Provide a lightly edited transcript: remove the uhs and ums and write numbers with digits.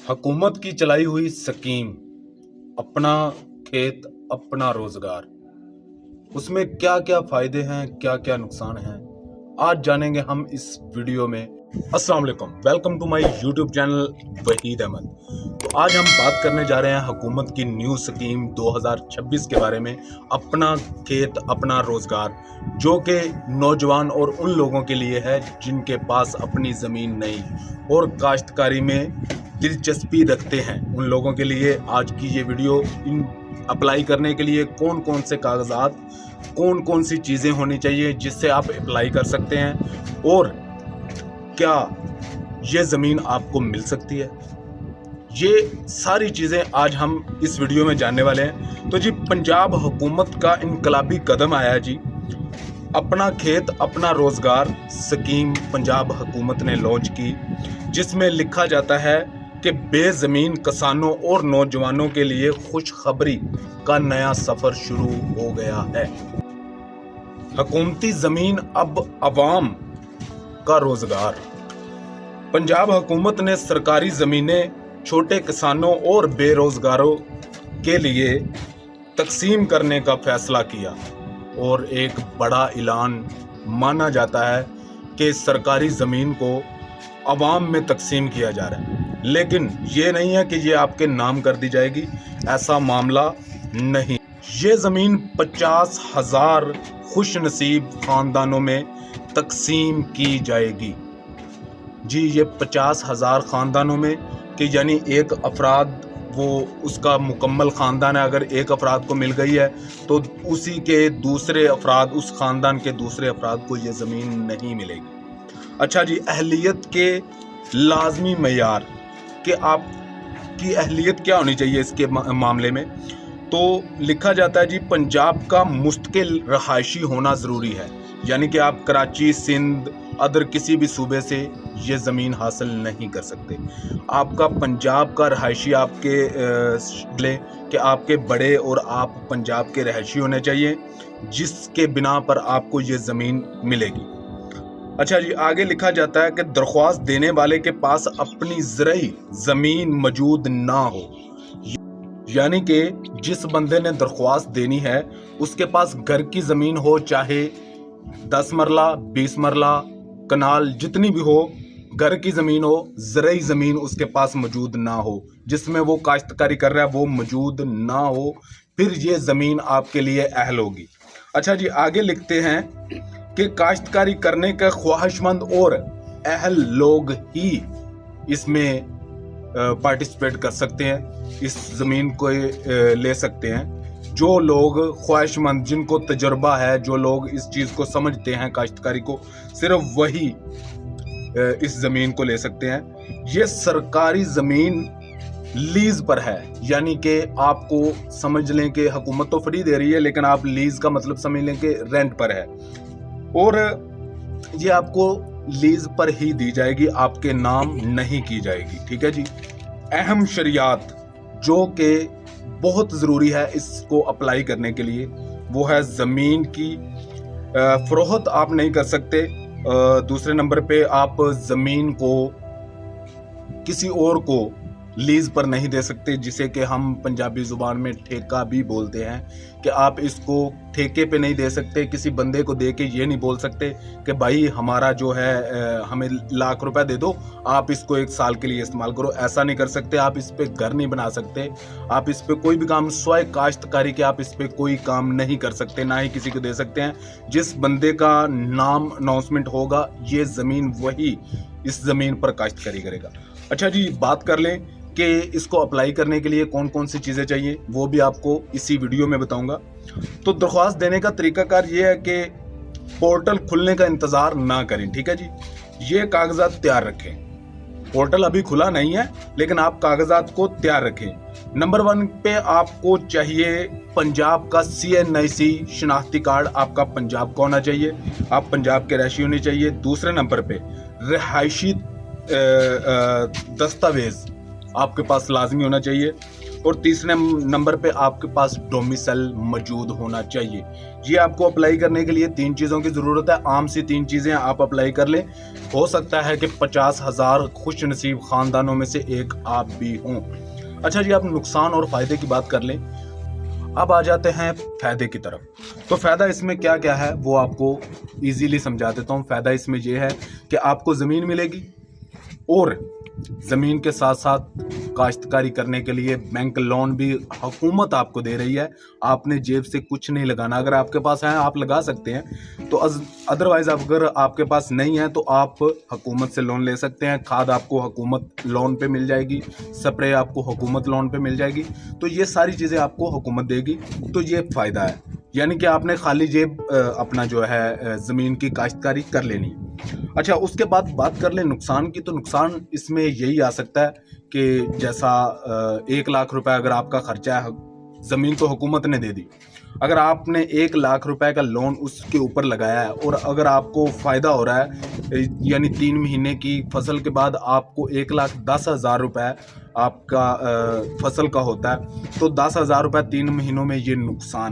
हुकूमत की चलाई हुई स्कीम अपना खेत अपना रोजगार, उसमें क्या क्या फायदे हैं, क्या क्या नुकसान हैं, आज जानेंगे हम इस वीडियो में। अस्सलाम वालेकुम, welcome to my YouTube channel Waheed Ahmed. तो आज हम बात करने जा रहे हैं हुकूमत की न्यू स्कीम 2026 के बारे में, अपना खेत अपना रोजगार, जो कि नौजवान और उन लोगों के लिए है जिनके पास अपनी ज़मीन नहीं और काश्तकारी में दिलचस्पी रखते हैं। उन लोगों के लिए आज की ये वीडियो। इन अप्लाई करने के लिए कौन कौन से कागजात, कौन कौन सी चीज़ें होनी चाहिए जिससे आप अप्लाई कर सकते हैं, और क्या ये ज़मीन आपको मिल सकती है, ये सारी चीज़ें आज हम इस वीडियो में जानने वाले हैं। तो जी, पंजाब हुकूमत का इनकलाबी कदम आया जी, अपना खेत अपना रोजगार स्कीम पंजाब हुकूमत ने लॉन्च की, जिसमें लिखा जाता है कि बेज़मीन किसानों और नौजवानों के लिए खुशखबरी का नया सफ़र शुरू हो गया है। हुकूमती ज़मीन अब अवाम का रोजगार। पंजाब हुकूमत ने सरकारी ज़मीनें छोटे किसानों और बेरोजगारों के लिए तकसीम करने का फैसला किया, और एक बड़ा ऐलान माना जाता है कि सरकारी ज़मीन को अवाम में तकसीम किया जा रहा है। लेकिन ये नहीं है कि ये आपके नाम कर दी जाएगी, ऐसा मामला नहीं। ये ज़मीन 50,000 खुशनसीब ख़ानदानों में तकसीम की जाएगी जी। ये 50,000 ख़ानदानों में, कि यानी एक अफराद, वो उसका मुकम्मल ख़ानदान है, अगर एक अफराद को मिल गई है तो उसी के दूसरे अफराद, उस ख़ानदान के दूसरे अफराद को ये ज़मीन नहीं मिलेगी। अच्छा जी, अहलियत के लाजमी मयार कि आपकी अहलियत क्या होनी चाहिए इसके मामले में, तो लिखा जाता है जी, पंजाब का मुस्तकिल रहायशी होना ज़रूरी है। यानी कि आप कराची, सिंध, अदर किसी भी सूबे से ये ज़मीन हासिल नहीं कर सकते। आपका पंजाब का रहायशी आपके ले कि आपके बड़े और आप पंजाब के रहायशी होने चाहिए, जिसके बिना पर आपको ये ज़मीन मिलेगी। अच्छा जी, आगे लिखा जाता है कि दरख्वास्त देने वाले के पास अपनी ज़रई ज़मीन मौजूद ना हो। यानी कि जिस बंदे ने दरख्वास्त देनी है उसके पास घर की ज़मीन हो, चाहे 10 मरला 20 मरला कनाल जितनी भी हो, घर की ज़मीन हो, ज़रई ज़मीन उसके पास मौजूद ना हो, जिसमें वो काश्तकारी कर रहा है वो मौजूद ना हो, फिर ये ज़मीन आपके लिए अहल होगी। अच्छा जी, आगे लिखते हैं कि काश्तकारी करने का ख्वाहिशमंद और अहल लोग ही इसमें पार्टिसिपेट कर सकते हैं, इस ज़मीन को ले सकते हैं। जो लोग ख्वाहिशमंद, जिनको तजर्बा है, जो लोग इस चीज़ को समझते हैं काश्तकारी को, सिर्फ वही इस ज़मीन को ले सकते हैं। ये सरकारी ज़मीन लीज़ पर है, यानी कि आपको समझ लें कि हुकूमत तो फ्री दे रही है, लेकिन आप लीज़ का मतलब समझ लें कि रेंट पर है, और ये आपको लीज पर ही दी जाएगी, आपके नाम नहीं की जाएगी। ठीक है जी। अहम शरियात जो कि बहुत ज़रूरी है इसको अप्लाई करने के लिए, वो है ज़मीन की फ़रोख्त आप नहीं कर सकते। दूसरे नंबर पे, आप ज़मीन को किसी और को लीज पर नहीं दे सकते, जिसे कि हम पंजाबी ज़ुबान में ठेका भी बोलते हैं, कि आप इसको ठेके पे नहीं दे सकते। किसी बंदे को दे के ये नहीं बोल सकते कि भाई हमारा जो है हमें लाख रुपए दे दो, आप इसको 1 साल के लिए इस्तेमाल करो। ऐसा नहीं कर सकते। आप इस पे घर नहीं बना सकते, आप इस पे कोई भी काम स्वयं काश्तकारी के आप इस पे कोई काम नहीं कर सकते, ना ही किसी को दे सकते हैं। जिस बंदे का नाम अनाउंसमेंट होगा, ये ज़मीन वही इस ज़मीन पर काश्तकारी करेगा। अच्छा जी, बात कर लें कि इसको अप्लाई करने के लिए कौन कौन सी चीज़ें चाहिए, वो भी आपको इसी वीडियो में बताऊंगा। तो दरख्वास्त देने का तरीकाकार ये है कि पोर्टल खुलने का इंतज़ार ना करें। ठीक है जी, ये कागजात तैयार रखें। पोर्टल अभी खुला नहीं है, लेकिन आप कागजात को तैयार रखें। नंबर 1 पे आपको चाहिए पंजाब का CNIC शनाख्ती कार्ड, आपका पंजाब का होना चाहिए, आप पंजाब के रहायशी होने चाहिए। दूसरे नंबर पे रहायशी दस्तावेज़ आपके पास लाजमी होना चाहिए। اور تیسرے نمبر پہ آپ کے پاس ڈومیسائل موجود ہونا چاہیے. یہ آپ کو اپلائی کرنے کے لیے 3 چیزوں کی ضرورت ہے. عام سی 3 چیزیں آپ اپلائی کر لیں. ہو سکتا ہے کہ 50,000 خوش نصیب خاندانوں میں سے ایک آپ بھی ہوں. اچھا جی، آپ نقصان اور فائدے کی بات کر لیں. اب آ جاتے ہیں فائدے کی طرف. تو فائدہ اس میں کیا کیا ہے وہ آپ کو ایزیلی سمجھا دیتا ہوں. فائدہ اس میں یہ ہے کہ آپ کو زمین ملے گی، اور زمین کے ساتھ ساتھ کاشتکاری کرنے کے لیے بینک لون بھی حکومت آپ کو دے رہی ہے. آپ نے جیب سے کچھ نہیں لگانا. اگر آپ کے پاس ہے آپ لگا سکتے ہیں، تو ادروائز اگر آپ کے پاس نہیں ہے تو آپ حکومت سے لون لے سکتے ہیں. کھاد آپ کو حکومت لون پہ مل جائے گی، سپرے آپ کو حکومت لون پہ مل جائے گی. تو یہ ساری چیزیں آپ کو حکومت دے گی. تو یہ فائدہ ہے، یعنی کہ آپ نے خالی جیب اپنا جو ہے زمین کی کاشتکاری کر لینی. اچھا، اس کے بعد بات کر لیں نقصان کی. تو نقصان اس میں یہی آ سکتا ہے کہ جیسا 1 لاکھ روپے اگر آپ کا خرچہ ہے، زمین تو حکومت نے دے دی. اگر آپ نے 1 لاکھ روپے کا لون اس کے اوپر لگایا ہے، اور اگر آپ کو فائدہ ہو رہا ہے، یعنی 3 مہینے کی فصل کے بعد آپ کو 1,10,000 روپے آپ کا فصل کا ہوتا ہے، تو 10,000 روپے 3 مہینوں میں یہ نقصان